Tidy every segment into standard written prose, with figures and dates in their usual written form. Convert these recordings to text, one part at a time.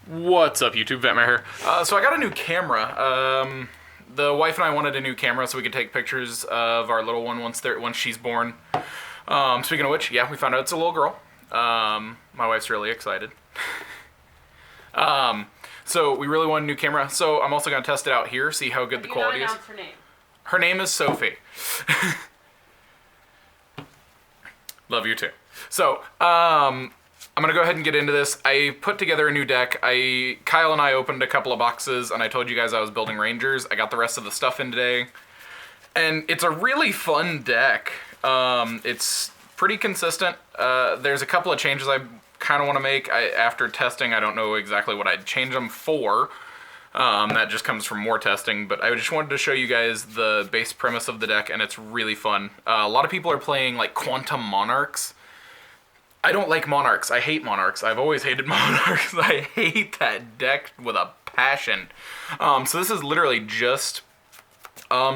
What's up, YouTube? Vetmare here. So I got a new camera. The wife and I wanted a new camera so we could take pictures of our little one once she's born. Speaking of which, yeah, we found out it's a little girl. My wife's really excited. So we really want a new camera. So I'm also gonna test it out here, see how good the quality is. Her name. Her name is Sophie. Love you too. So, I'm gonna go ahead and get into this. I put together a new deck. Kyle and I opened a couple of boxes, and I told you guys I was building Rangers. I got the rest of the stuff in today. And it's a really fun deck. It's pretty consistent. There's a couple of changes I kind of want to make. After testing, I don't know exactly what I'd change them for. That just comes from more testing, but I just wanted to show you guys the base premise of the deck, and it's really fun. A lot of people are playing like Quantum Monarchs. I don't like Monarchs. I hate Monarchs. I've always hated Monarchs. I hate that deck with a passion. So this is literally just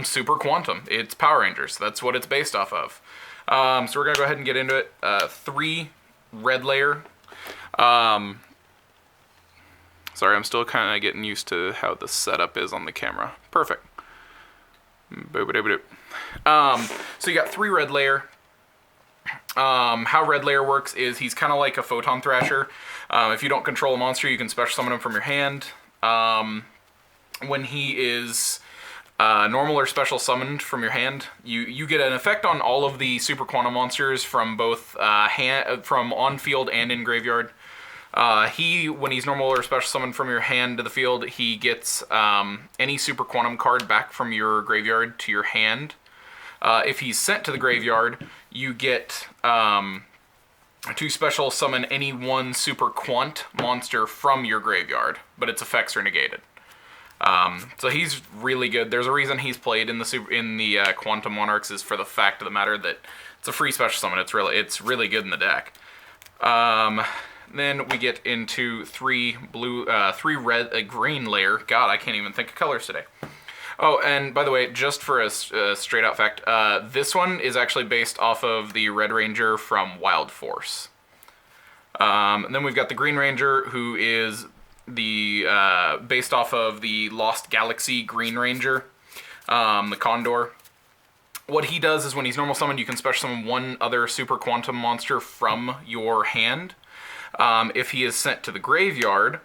Super Quantum. It's Power Rangers. That's what it's based off of. So we're going to go ahead and get into it. 3 red layer. Sorry, I'm still kind of getting used to how the setup is on the camera. Perfect. So you got 3 red layer. How red layer works is he's kind of like a photon thrasher. If you don't control a monster, you can special summon him from your hand. When he is normal or special summoned from your hand, you get an effect on all of the super quantum monsters from both from on field and in graveyard. When he's normal or special summoned from your hand to the field, he gets any super quantum card back from your graveyard to your hand. If he's sent to the graveyard, you get to special summon any one super quant monster from your graveyard, but its effects are negated. So he's really good. There's a reason he's played in the Quantum Monarchs is for the fact of the matter that it's a free special summon. It's really good in the deck. Then we get into 3 red, green layer. God, I can't even think of colors today. Oh, and by the way, just for a straight out fact, this one is actually based off of the Red Ranger from Wild Force. And then we've got the Green Ranger, who is based off of the Lost Galaxy Green Ranger, the Condor. What he does is when he's normal summoned, you can special summon one other super quantum monster from your hand. If he is sent to the graveyard,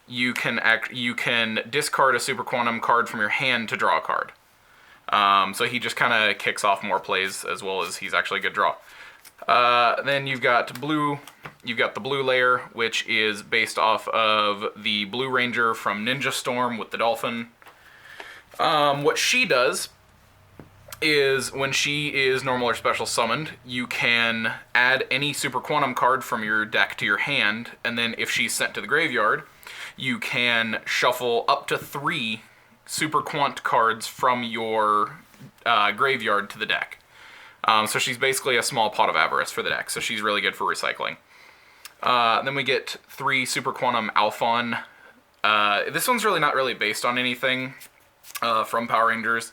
you can discard a super quantum card from your hand to draw a card. So he just kind of kicks off more plays as well as he's actually a good draw. Then you've got the blue layer, which is based off of the Blue Ranger from Ninja Storm with the Dolphin. What she does is when she is normal or special summoned, you can add any super quantum card from your deck to your hand, and then if she's sent to the graveyard, you can shuffle up to 3 super quant cards from your graveyard to the deck. So she's basically a small pot of avarice for the deck, so she's really good for recycling. Then we get 3 super quantum Alphon. This one's really not really based on anything from Power Rangers.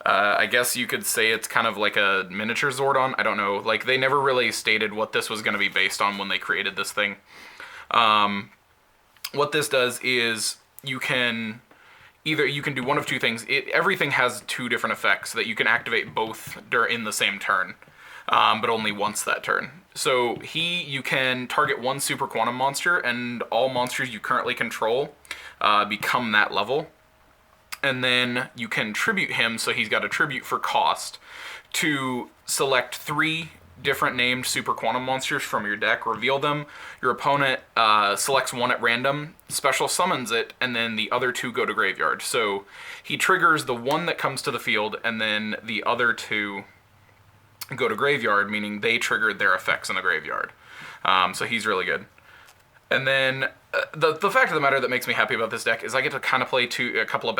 I guess you could say it's kind of like a miniature Zordon. I don't know. Like, they never really stated what this was going to be based on when they created this thing. What this does is you can do one of 2 things. Everything has 2 different effects that you can activate both in the same turn, but only once that turn. So you can target 1 super quantum monster, and all monsters you currently control become that level. And then you can tribute him, so he's got a tribute for cost, to select 3 different named super quantum monsters from your deck, reveal them, your opponent selects 1 at random, special summons it, and then the other 2 go to graveyard. So he triggers the 1 that comes to the field, and then the other 2 go to graveyard, meaning they triggered their effects in the graveyard. So he's really good. And then the fact of the matter that makes me happy about this deck is I get to kind of play a couple of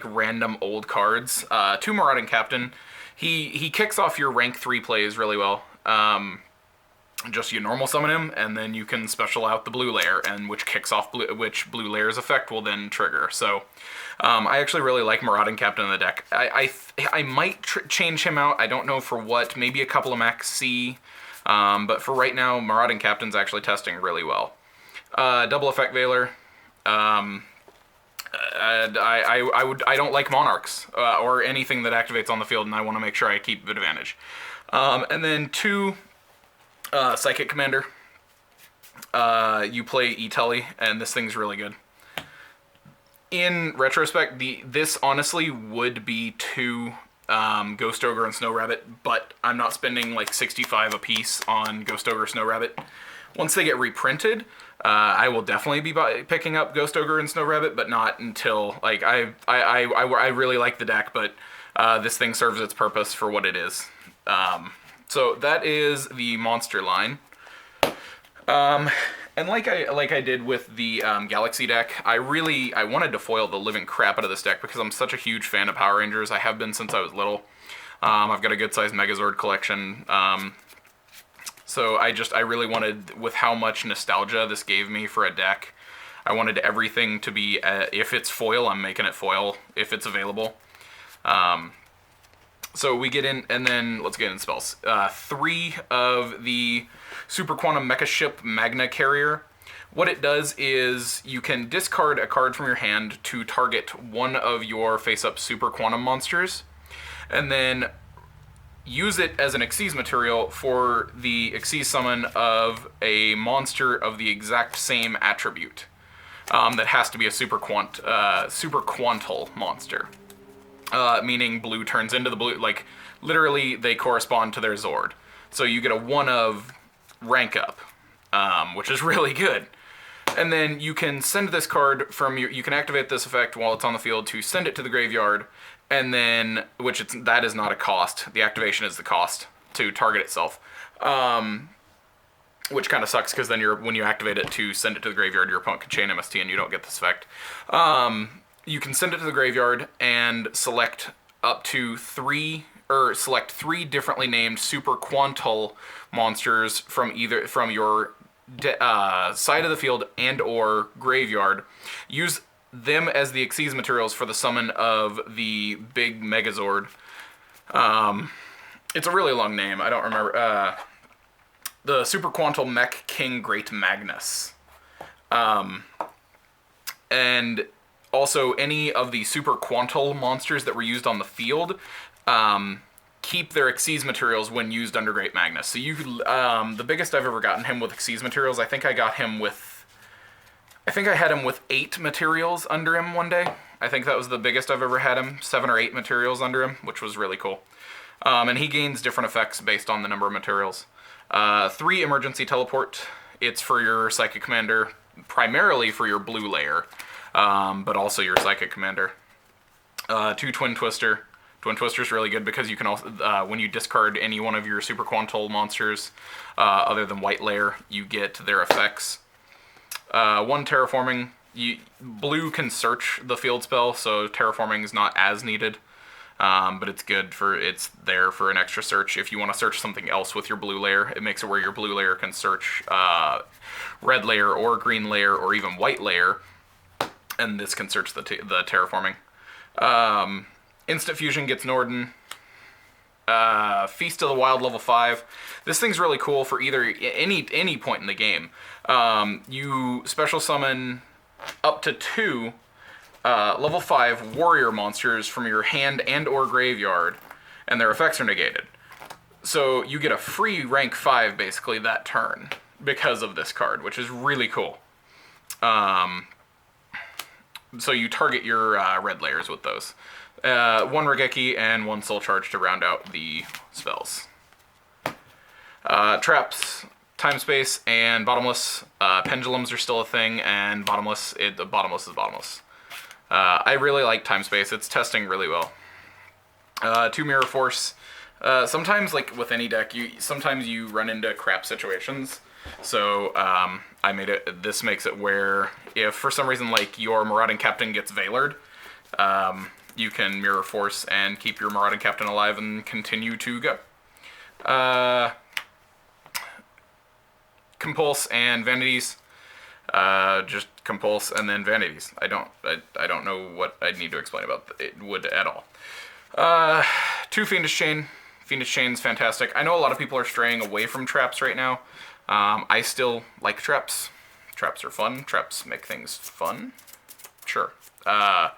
random old cards. 2 Marauding Captain. He kicks off your rank 3 plays really well. Just you normal summon him, and then you can special out the blue layer, and which kicks off which blue layer's effect will then trigger. So I actually really like Marauding Captain in the deck. I might change him out. I don't know for what. Maybe a couple of Max C. But for right now, Marauding Captain's actually testing really well. Double Effect Veiler. I don't like monarchs or anything that activates on the field, and I want to make sure I keep advantage. And then 2, Psychic Commander. You play E-Tully, and this thing's really good. In retrospect, this honestly would be 2 Ghost Ogre and Snow Rabbit, but I'm not spending like 65 a piece on Ghost Ogre Snow Rabbit. Once they get reprinted, I will definitely be picking up Ghost Ogre and Snow Rabbit, but not until, like, I really like the deck, but this thing serves its purpose for what it is. So that is the monster line. And like I did with the Galaxy deck, I wanted to foil the living crap out of this deck because I'm such a huge fan of Power Rangers. I have been since I was little. I've got a good-sized Megazord collection. So I really wanted, with how much nostalgia this gave me for a deck, I wanted everything to be, if it's foil, I'm making it foil, if it's available. So we get in, and then let's get in spells. 3 of the Super Quantum Mecha Ship Magna Carrier. What it does is you can discard a card from your hand to target one of your face-up Super Quantum monsters, and then use it as an Xyz material for the Xyz summon of a monster of the exact same attribute. That has to be a Super Quantal monster. Meaning blue turns into the blue, like, literally they correspond to their Zord. So you get a 1 of rank up, which is really good. And then you can send this card from you can activate this effect while it's on the field to send it to the graveyard, and then, that is not a cost, the activation is the cost to target itself. Which kind of sucks, because then when you activate it to send it to the graveyard, your opponent can chain MST and you don't get this effect. You can send it to the graveyard and select up to 3 differently named Super Quantal monsters from your side of the field and or graveyard. Use them as the Xyz materials for the summon of the big Megazord. It's a really long name. I don't remember. The Super Quantal Mech King Great Magnus. And also, any of the Super Quantal monsters that were used on the field keep their Xyz materials when used under Great Magnus. So the biggest I've ever gotten him with Xyz materials, I think I had him with 8 materials under him one day. I think that was the biggest I've ever had him, 7 or 8 materials under him, which was really cool. And he gains different effects based on the number of materials. 3 Emergency Teleport. It's for your Psychic Commander, primarily for your blue layer. But also your Psychic Commander. 2 Twin Twister. Twin Twister's really good because you can also, when you discard any one of your Super Quantal monsters, other than White Layer, you get their effects. 1 Terraforming. Blue can search the field spell, so Terraforming is not as needed. But it's there for an extra search. If you want to search something else with your blue layer, it makes it where your blue layer can search red layer or green layer or even white layer. And this can search the terraforming. Instant Fusion gets Norden. Feast of the Wild level 5. This thing's really cool for either any point in the game. You special summon up to 2 level 5 warrior monsters from your hand and or graveyard, and their effects are negated. So you get a free rank 5 basically that turn because of this card, which is really cool. So you target your red layers with those. 1 Regeki and 1 Soul Charge to round out the spells. Traps, Time Space, and Bottomless. Pendulums are still a thing, and Bottomless is Bottomless. I really like Time Space. It's testing really well. 2 Mirror Force. Sometimes, like with any deck, sometimes you run into crap situations. So this makes it where if for some reason like your Marauding Captain gets Veilered, you can Mirror Force and keep your Marauding Captain alive and continue to go. Compulse and Vanities. Just Compulse and then Vanities. I don't know what I need to explain about it would at all. 2 Fiendish Chain. Fiendish Chain's fantastic. I know a lot of people are straying away from traps right now. I still like traps. Traps are fun. Traps make things fun. Sure. I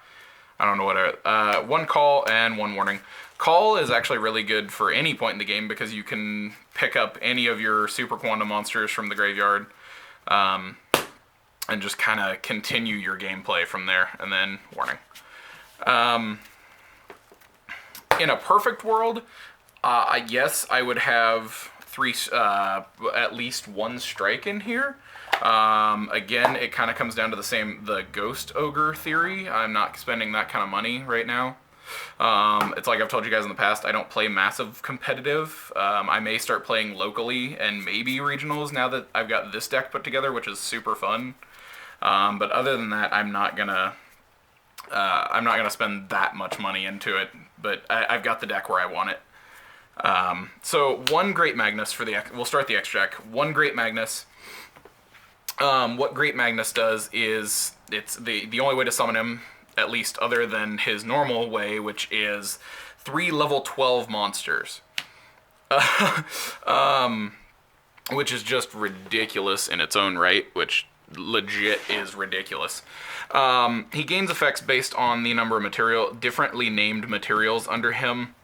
don't know what. One call and one warning. Call is actually really good for any point in the game because you can pick up any of your super quantum monsters from the graveyard, and just kind of continue your gameplay from there. And then warning. In a perfect world, yes, I would have at least one strike in here. Again, it kind of comes down to the ghost ogre theory. I'm not spending that kind of money right now. It's like I've told you guys in the past, I don't play massive competitive. I may start playing locally and maybe regionals now that I've got this deck put together, which is super fun. But other than that, I'm not gonna spend that much money into it. But I've got the deck where I want it. So one Great Magnus we'll start the extra deck. One Great Magnus. What Great Magnus does is, it's the only way to summon him, at least other than his normal way, which is 3 level 12 monsters. Which is just ridiculous in its own right, which legit is ridiculous. He gains effects based on the number of differently named materials under him.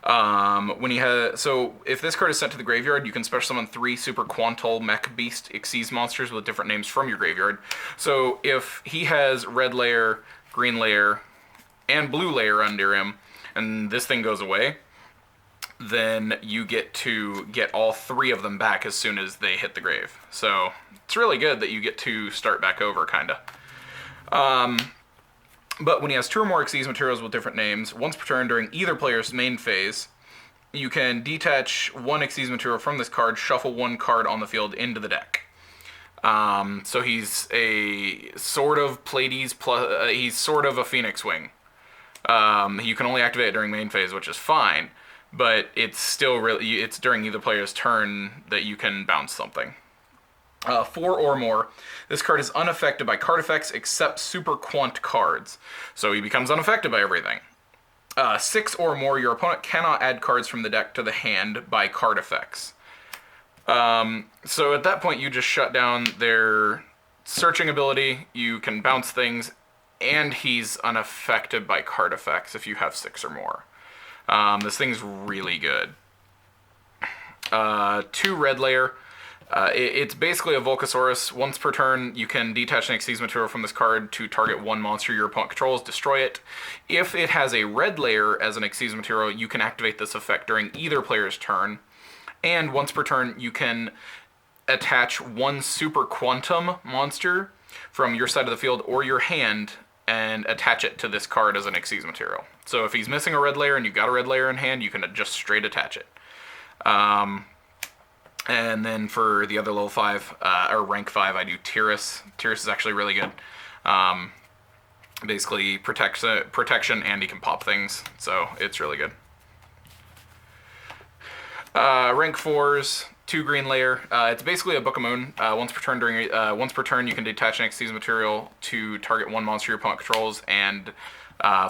So if this card is sent to the graveyard, you can special summon 3 Super Quantal Mech Beast Xyz monsters with different names from your graveyard. So if he has red layer, green layer, and blue layer under him, and this thing goes away, then you get to get all 3 of them back as soon as they hit the grave. So it's really good that you get to start back over, kinda. But when he has 2 or more Xyz materials with different names, once per turn during either player's main phase, you can detach 1 Xyz material from this card, shuffle 1 card on the field into the deck. So he's a sort of Pleiades plus, he's sort of a Phoenix Wing. You can only activate it during main phase, which is fine, but it's still it's during either player's turn that you can bounce something. 4 or more. This card is unaffected by card effects except super quant cards. So he becomes unaffected by everything. 6 or more, your opponent cannot add cards from the deck to the hand by card effects. So at that point, you just shut down their searching ability, you can bounce things, and he's unaffected by card effects if you have 6 or more. This thing's really good. 2 red layer. It's basically a Volcasaurus. Once per turn, you can detach an Xyz material from this card to target 1 monster your opponent controls, destroy it. If it has a red layer as an Xyz material, you can activate this effect during either player's turn. And once per turn, you can attach 1 Super Quantum monster from your side of the field or your hand and attach it to this card as an Xyz material. So if he's missing a red layer and you've got a red layer in hand, you can just straight attach it. And then for the other level 5, or rank 5, I do Tyrus. Tyrus is actually really good. Basically protection, and he can pop things, so it's really good. Rank 4s, 2 green layer. It's basically a Book of Moon. Once per turn, you can detach an Xyz material to target 1 monster your opponent controls and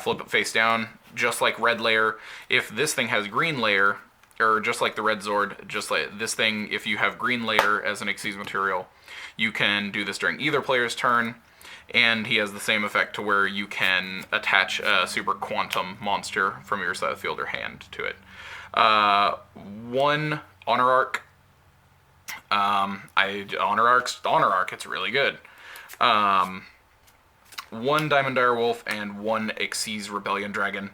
flip it face down, just like red layer. If this thing has green layer, or just like the red Zord, just like this thing, if you have green layer as an Xyz material, you can do this during either player's turn, and he has the same effect to where you can attach a Super Quantum monster from your side of the field or hand to it. 1 Honor Arc. Honor Arc, it's really good. 1 Diamond Dire Wolf and 1 Xyz Rebellion Dragon.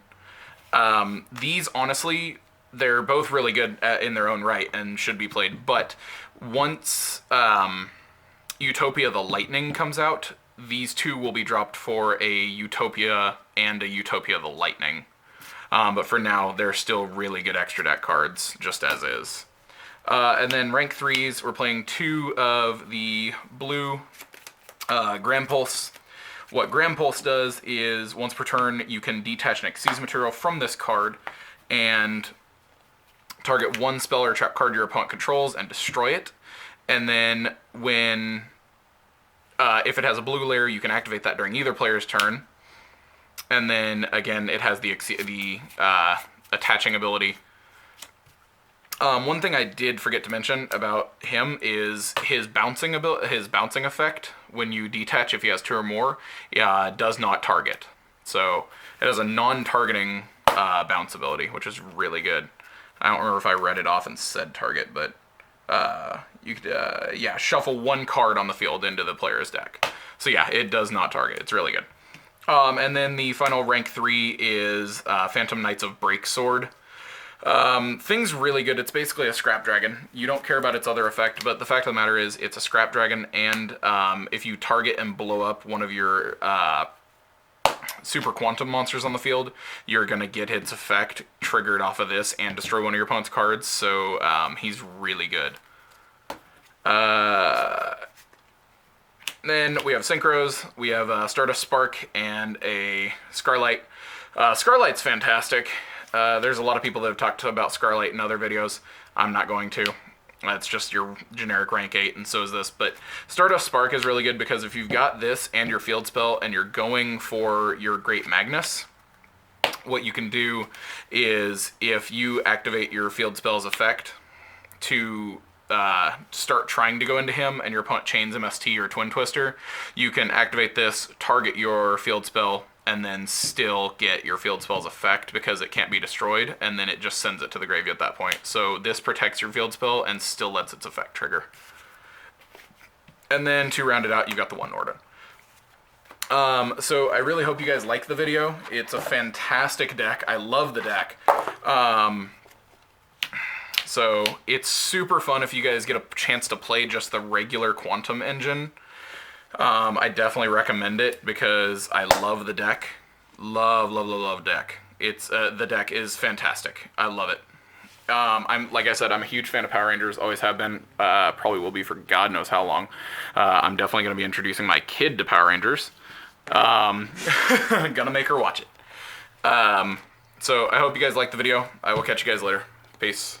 These, honestly, they're both really good in their own right and should be played, but once Utopia the Lightning comes out, these 2 will be dropped for a Utopia and a Utopia the Lightning. But for now, they're still really good extra deck cards, just as is. And then rank 3s, we're playing 2 of the blue Grand Pulse. What Grand Pulse does is, once per turn, you can detach an Xyz material from this card and target 1 spell or trap card your opponent controls and destroy it. And then when, if it has a blue layer, you can activate that during either player's turn. And then again, it has the attaching ability. One thing I did forget to mention about him is his bouncing effect when you detach, if he has 2 or more, does not target. So it has a non-targeting bounce ability, which is really good. I don't remember if I read it off and said target, but you could, shuffle 1 card on the field into the player's deck. So yeah, it does not target. It's really good. And then the final rank 3 is Phantom Knights of Breaksword. Thing's really good. It's basically a scrap dragon. You don't care about its other effect, but the fact of the matter is it's a scrap dragon, and if you target and blow up one of your super quantum monsters on the field, you're going to get its effect triggered off of this and destroy one of your opponent's cards, so he's really good. Then we have Synchros, we have Stardust Spark, and a Scarlight. Scarlight's fantastic. There's a lot of people that have talked about Scarlight in other videos. I'm not going to. It's just your generic rank 8, and so is this. But Stardust Spark is really good because if you've got this and your field spell and you're going for your Great Magnus, what you can do is if you activate your field spell's effect to start trying to go into him and your opponent chains MST or Twin Twister, you can activate this, target your field spell, and then still get your field spell's effect because it can't be destroyed, and then it just sends it to the graveyard at that point. So this protects your field spell and still lets its effect trigger. And then to round it out, you got the one Norden. So I really hope you guys like the video. It's a fantastic deck. I love the deck. So it's super fun if you guys get a chance to play just the regular Quantum engine. I definitely recommend it because I love the deck. Love deck. It's the deck is fantastic. I love it. Like I said, I'm a huge fan of Power Rangers. Always have been. Probably will be for God knows how long. I'm definitely going to be introducing my kid to Power Rangers. Gonna make her watch it. So I hope you guys liked the video. I will catch you guys later. Peace.